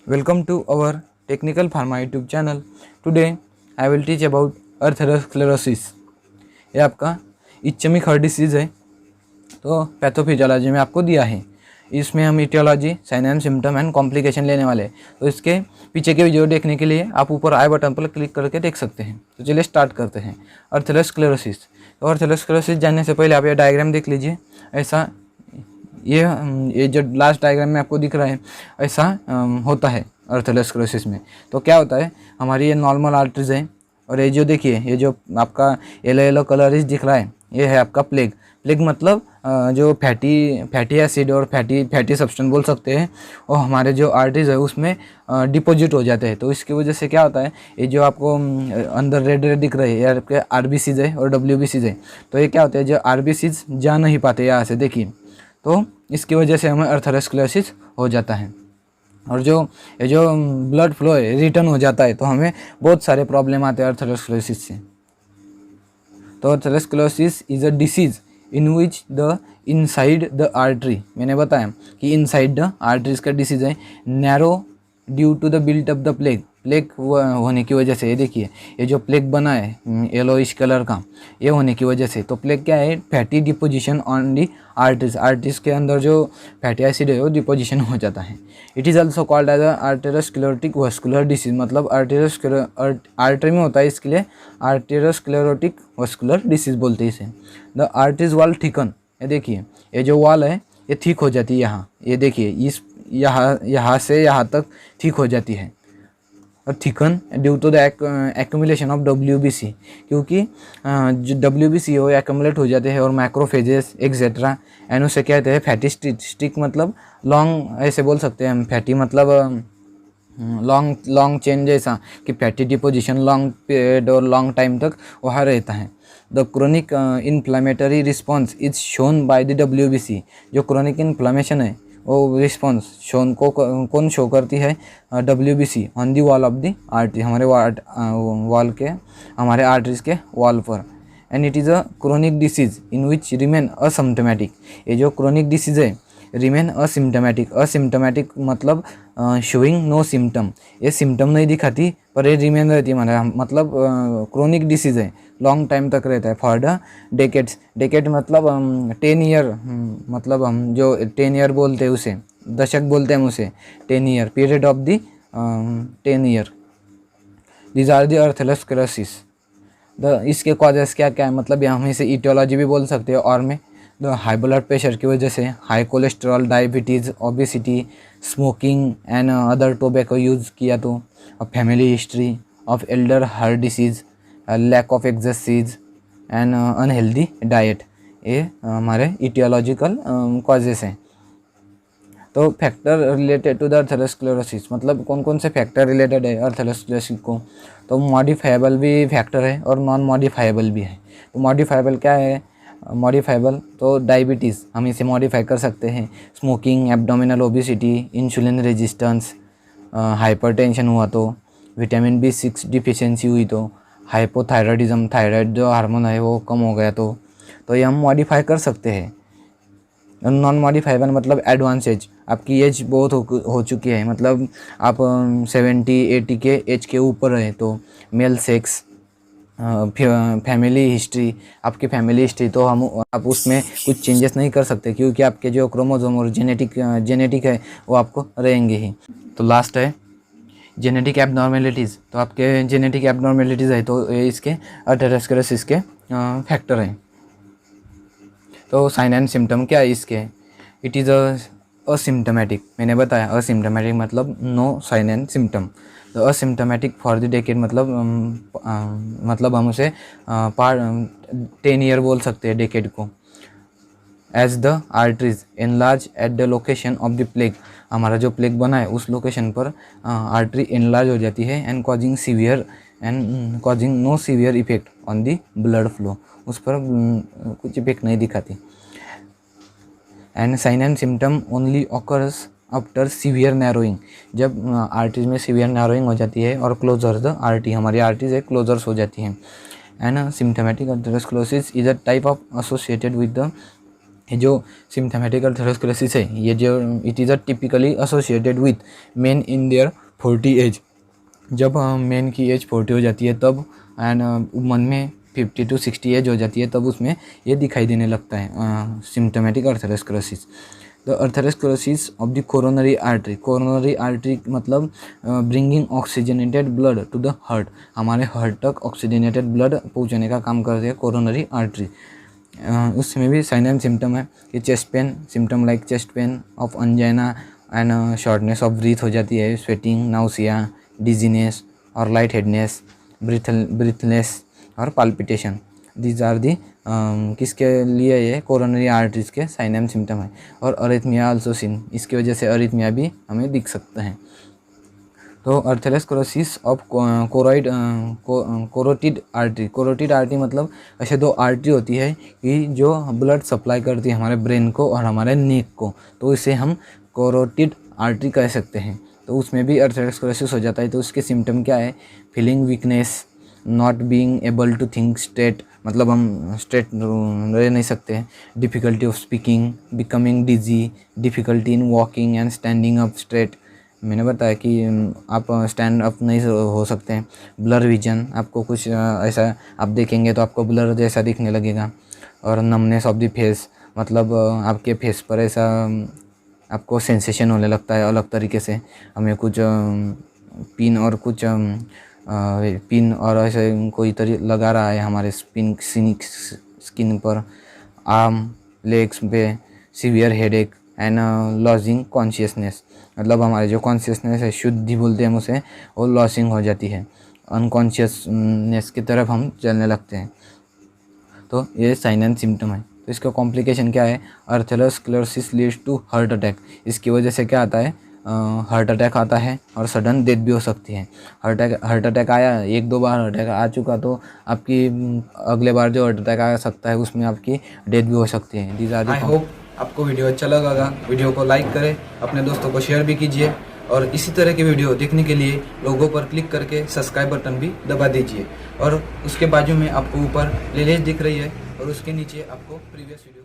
Welcome to our Technical Pharma YouTube channel. Today I will teach about अर्थेरोस्क्लेरोसिस। ये आपका इच्छमिक heart disease है। तो pathophysiology में आपको दिया है, इसमें हम etiology, sign and symptom and complication लेने वाले हैं। तो इसके पीछे के वीडियो देखने के लिए आप ऊपर आई बटन पर क्लिक करके देख सकते हैं। तो चलिए स्टार्ट करते हैं। अर्थेरोस्क्लेरोसिस। तो अर्थेरोस्क्लेरोसिस जानने से पहले आप ये डायग्राम देख लीजिए। ऐसा ये जो लास्ट डायग्राम में आपको दिख रहा है, ऐसा होता है अर्थेरोस्क्लेरोसिस में। तो क्या होता है, हमारी ये नॉर्मल आर्टरीज है, और ये जो देखिए, ये जो आपका येलो येलो कलर दिख रहा है, ये है आपका प्लेग। प्लेग मतलब जो फैटी एसिड और फैटी सब्सटेंस बोल सकते हैं, और हमारे जो आर्टरीज है उसमें डिपॉजिट हो जाते हैं। तो इसकी वजह से क्या होता है, ये जो आपको अंदर रेड रेड दिख रहे हैं, ये आपके आरबीसीज है और डब्ल्यूबीसीज है। तो ये क्या होता है, जो आरबीसीज जा नहीं पाते यहाँ से, देखिए, तो इसकी वजह से हमें अर्थेरोस्क्लेरोसिस हो जाता है। और ये जो ब्लड फ्लो है रिटर्न हो जाता है, तो हमें बहुत सारे प्रॉब्लम आते हैं अर्थेरोस्क्लेरोसिस से। तो atherosclerosis is a disease in which the inside the artery, मैंने बताया कि इनसाइड द आर्टरीज का डिसीज़ है। Narrow due to the built up the plaque होने की वजह से, ये देखिए, ये जो प्लेग बना है येलोइश कलर का, ये होने की वजह से। तो प्लेग क्या है, fatty deposition on the arteries के अंदर जो फैटी एसिड है वो डिपोजिशन हो जाता है। It is also called as arteriosclerotic vascular disease, मतलब आर्टरी में होता है, इसके लिए आर्टेरोस्क्लेरोटिक वस्कुलर डिसीज बोलते हैं इसे। द आर्टरीज वॉल थिकन, ये देखिए, ये जो वॉल है ये ठीक हो जाती है यहाँ, ये देखिए, इस यहाँ से यहाँ तक ठीक हो जाती है। और thicken due to the accumulation of WBC, क्योंकि जो WBC हो एक्यूमुलेट हो जाते हैं, और मैक्रोफेजेस एक्सेट्रा, एंड उसे कहते हैं फैटी स्टिक मतलब लॉन्ग, ऐसे बोल सकते हैं हम। फैटी मतलब लॉन्ग चेन जैसा, कि फैटी डिपोजिशन लॉन्ग पीरियड और लॉन्ग टाइम तक वहाँ रहता है। The chronic inflammatory response is shown by the WBC, जो क्रोनिक इन्फ्लामेशन है वो रिस्पॉन्स शोन को कौन शो करती है, WBC on the wall of the artery, हमारे वॉल के, हमारे आर्टरीज के वॉल पर। And it is a chronic disease in which remain asymptomatic, ये जो क्रोनिक डिसीज है रिमेन असिम्टोमेटिक मतलब शोइंग नो सिम्टम, ये सिम्टम नहीं दिखाती पर ये रिमेन रहती है, हमारा मतलब क्रोनिक डिसीज है, लॉन्ग टाइम तक रहता है, फॉर द डेकेड्स। डेकेड मतलब 10 ईयर, मतलब हम जो 10 ईयर बोलते हैं उसे दशक बोलते हैं हम उसे, 10 year period of the 10 year. These are the atherosclerosis. इसके कॉजेस क्या क्या है, मतलब हम इसे इटियोलॉजी भी बोल सकते हैं। और में हाई ब्लड प्रेशर की वजह से, high cholesterol, diabetes, obesity, smoking and other tobacco use किया तो, family history of elder heart disease, lack of exercise and unhealthy diet, ये हमारे इटियोलॉजिकल कॉजेस हैं। तो factor related to the atherosclerosis, मतलब कौन कौन से फैक्टर रिलेटेड है अर्थेरोस्क्लेरोसिस को, तो मॉडिफाइबल भी फैक्टर है और नॉन मॉडिफाइबल भी है। तो मॉडिफाइबल क्या है, मॉडिफाइबल तो डायबिटीज़, हम इसे मॉडिफाई कर सकते हैं। Smoking, abdominal obesity, insulin resistance, hypertension हुआ तो, विटामिन B6 डिफिशियंसी हुई तो, हाइपोथायरॉयडिज्म, थायराइड जो हार्मोन है वो कम हो गया तो ये हम मॉडिफाई कर सकते हैं। नॉन मॉडिफाइबल मतलब एडवांस एज, आपकी एज बहुत हो चुकी है, मतलब आप 70-80 के एज के ऊपर है, तो मेल सेक्स, फैमिली हिस्ट्री, आपकी फैमिली हिस्ट्री, तो आप उसमें कुछ चेंजेस नहीं कर सकते, क्योंकि आपके जो क्रोमोसोम और जेनेटिक है वो आपको रहेंगे ही। तो लास्ट है जेनेटिक एबनॉर्मेलिटीज़, तो आपके जेनेटिक एबनॉर्मेलिटीज़ है तो ये इसके अर्थेरोस्क्लेरोसिस के फैक्टर हैं। तो साइन एंड सिम्टम क्या है इसके, इट इज़ असिम्टोमेटिक, मैंने बताया असिम्टोमेटिक मतलब नो साइन एंड सिम्टम। तो असिम्टोमेटिक फॉर द डेकेड मतलब हम उसे 10 ईयर बोल सकते हैं डेकेड को। As the arteries enlarge at the location of the plaque, हमारा जो प्लेग बना है उस लोकेशन पर आर्टरी एनलार्ज हो जाती है, and causing no severe effect on the blood flow, उस पर कुछ इफेक्ट नहीं दिखाती। And sign and symptom only occurs after severe narrowing, जब आर्टरीज में सीवियर नैरोइंग हो जाती है और क्लोजर द आर्टरी, हमारी आर्टरीज है क्लोजर्स हो जाती हैं। And symptomatic atherosclerosis is a type of associated with the ये जो सिम्टमेटिक अर्थरोस्क्लेरोसिस है, ये जो it is a typically associated with main in their 40 age. जब मेन की एज 40 हो जाती है तब, एंड मन में 50 to 60 एज हो जाती है तब उसमें ये दिखाई देने लगता है symptomatic atherosclerosis. The atherosclerosis of the coronary artery. Coronary artery मतलब bringing oxygenated blood to the heart. हमारे हार्ट तक ऑक्सीजनेटेड ब्लड पहुँचाने का काम करती है कोरोनरी आर्टरी। उसमें भी साइन एंड सिम्टम है कि chest pain, symptom like chest pain of angina and shortness of breath हो जाती है, स्वेटिंग, नाउसिया, डिजीनेस और लाइट हेडनेस, ब्रीथलेस और पाल्पिटेशन। दीज आर दी किसके लिए ये कोरोनरी आर्टरीज के साइन एंड सिम्टम है। और अरिथमिया आल्सो सीन, इसकी वजह से अरिथमिया भी हमें दिख सकते हैं। तो अर्थरोस्क्लेरोसिस ऑफ कोरोटिड आर्टरी। कोरोटिड आर्टरी मतलब ऐसे दो आर्टरी होती है कि जो ब्लड सप्लाई करती है हमारे ब्रेन को और हमारे नेक को, तो इसे हम कोरोटिड आर्टरी कह सकते हैं। तो उसमें भी अर्थरोस्क्लेरोसिस हो जाता है। तो उसके सिम्टम क्या है? Feeling weakness, not being able to think straight, मतलब हम स्ट्रेट रह नहीं सकते हैं। Difficulty of speaking, becoming dizzy, difficulty in walking and standing up straight. मैंने बताया कि आप स्टैंड अप नहीं हो सकते हैं। ब्लर विजन, आपको कुछ ऐसा आप देखेंगे तो आपको ब्लर जैसा दिखने लगेगा। और नमनेस ऑफ द फेस, मतलब आपके फेस पर ऐसा आपको सेंसेशन होने लगता है अलग तरीके से। हमें कुछ पिन और ऐसे कोई लगा रहा है हमारे स्किन पर, आर्म, लेग्स पे, severe headache and losing consciousness, मतलब हमारे जो कॉन्शियसनेस है, शुद्धि बोलते हैं हम उसे, वो लॉसिंग हो जाती है, अनकॉन्शियसनेस की तरफ हम चलने लगते हैं। तो ये साइन एंड सिम्टम है। तो इसका कॉम्प्लिकेशन क्या है? अर्थरोस्क्लेरोसिस लीड्स टू हार्ट अटैक। इसकी वजह से क्या आता है? हार्ट अटैक आता है और सडन डेथ भी हो सकती है। हार्ट अटैक आया, 1-2 बार हार्ट अटैक आ चुका तो आपकी अगले बार जो हार्ट अटैक आ सकता है उसमें आपकी डेथ भी हो सकती है। These are the. I hope आपको वीडियो अच्छा लगा। वीडियो को लाइक करें, अपने दोस्तों को शेयर भी कीजिए, और इसी तरह की वीडियो देखने के लिए लोगों पर क्लिक करके सब्सक्राइब बटन भी दबा दीजिए। और उसके बाजू में आपको ऊपर प्लेलिस्ट दिख रही है और उसके नीचे आपको प्रीवियस वीडियो